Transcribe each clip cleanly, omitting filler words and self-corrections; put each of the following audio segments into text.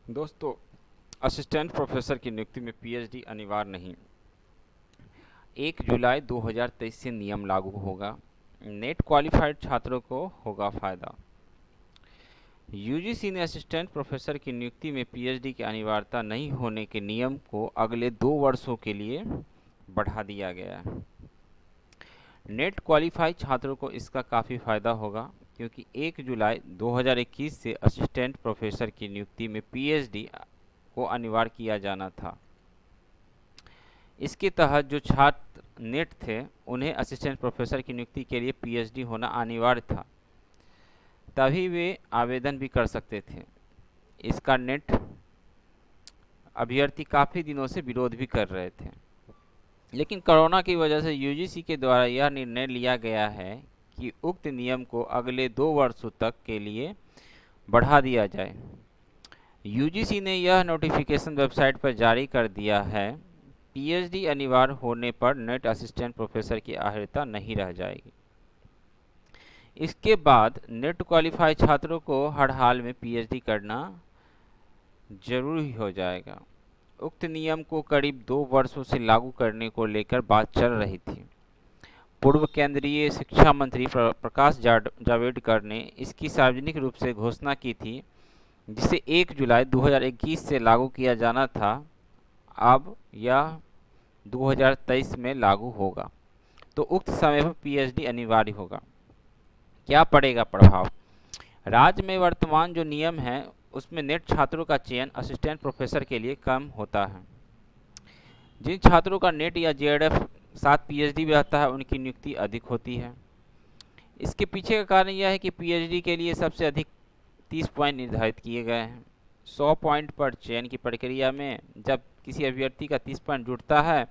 दोस्तों, assistant professor की नियुक्ति में पीएचडी अनिवार्य नहीं। 1 जुलाई 2023 से नियम लागू होगा। नेट क्वालिफाइड छात्रों को होगा फायदा। यूजीसी ने असिस्टेंट प्रोफेसर की नियुक्ति में पीएचडी की अनिवार्यता नहीं होने के नियम को अगले 2 वर्षों के लिए बढ़ा दिया गया है। नेट क्वालिफाइड छात्रों को इसका काफ़ी फायदा होगा, क्योंकि 1 जुलाई 2021 से असिस्टेंट प्रोफेसर की नियुक्ति में पीएचडी को अनिवार्य किया जाना था। इसके तहत जो छात्र नेट थे उन्हें असिस्टेंट प्रोफेसर की नियुक्ति के लिए पीएचडी होना अनिवार्य था, तभी वे आवेदन भी कर सकते थे। इसका नेट अभ्यर्थी काफ़ी दिनों से विरोध भी कर रहे थे, लेकिन कोरोना की वजह से यूजीसी के द्वारा यह निर्णय लिया गया है कि उक्त नियम को अगले 2 वर्षों तक के लिए बढ़ा दिया जाए। यूजीसी ने यह नोटिफिकेशन वेबसाइट पर जारी कर दिया है। पीएचडी अनिवार्य होने पर नेट असिस्टेंट प्रोफेसर की अर्हता नहीं रह जाएगी। इसके बाद नेट क्वालिफाइड छात्रों को हर हाल में पीएचडी करना जरूरी हो जाएगा। उक्त नियम को करीब 2 वर्षों से लागू करने को लेकर बात चल रही थी। पूर्व केंद्रीय शिक्षा मंत्री प्रकाश जावड़ेकर ने इसकी सार्वजनिक रूप से घोषणा की थी, जिसे 1 जुलाई 2021 से लागू किया जाना था। अब यह 2023 में लागू होगा, तो उक्त समय पर पीएचडी अनिवार्य होगा। क्या पड़ेगा प्रभाव? राज्य में वर्तमान जो नियम है उसमें नेट छात्रों का चयन असिस्टेंट प्रोफेसर के लिए कम होता है। जिन छात्रों का नेट या जेआरएफ साथ पीएचडी भी आता है उनकी नियुक्ति अधिक होती है। इसके पीछे का कारण यह है कि पीएचडी के लिए सबसे अधिक 30 पॉइंट निर्धारित किए गए हैं। 100 पॉइंट पर चयन की प्रक्रिया में जब किसी अभ्यर्थी का 30 पॉइंट जुड़ता है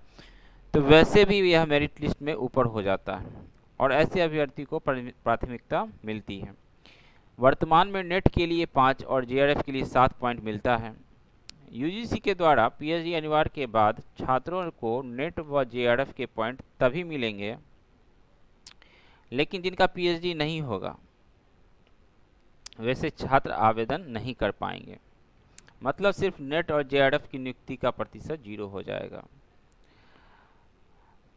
तो वैसे भी यह मेरिट लिस्ट में ऊपर हो जाता है और ऐसे अभ्यर्थी को प्राथमिकता मिलती है। वर्तमान में नेट के लिए 5 और जेआरएफ के लिए 7 पॉइंट मिलता है। यूजीसी के द्वारा पीएचडी अनिवार्य के बाद छात्रों को नेट व जेआरएफ के पॉइंट तभी मिलेंगे, लेकिन जिनका पीएचडी नहीं होगा वैसे छात्र आवेदन नहीं कर पाएंगे। मतलब सिर्फ नेट और जेआरएफ की नियुक्ति का प्रतिशत 0 हो जाएगा।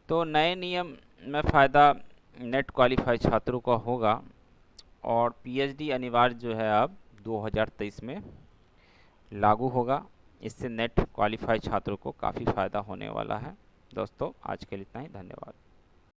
तो नए नियम में फ़ायदा नेट क्वालिफाइड छात्रों का होगा और पीएचडी अनिवार्य जो है अब 2023 में लागू होगा। इससे नेट क्वालिफाइड छात्रों को काफ़ी फ़ायदा होने वाला है। दोस्तों, आज के लिए इतना ही। धन्यवाद।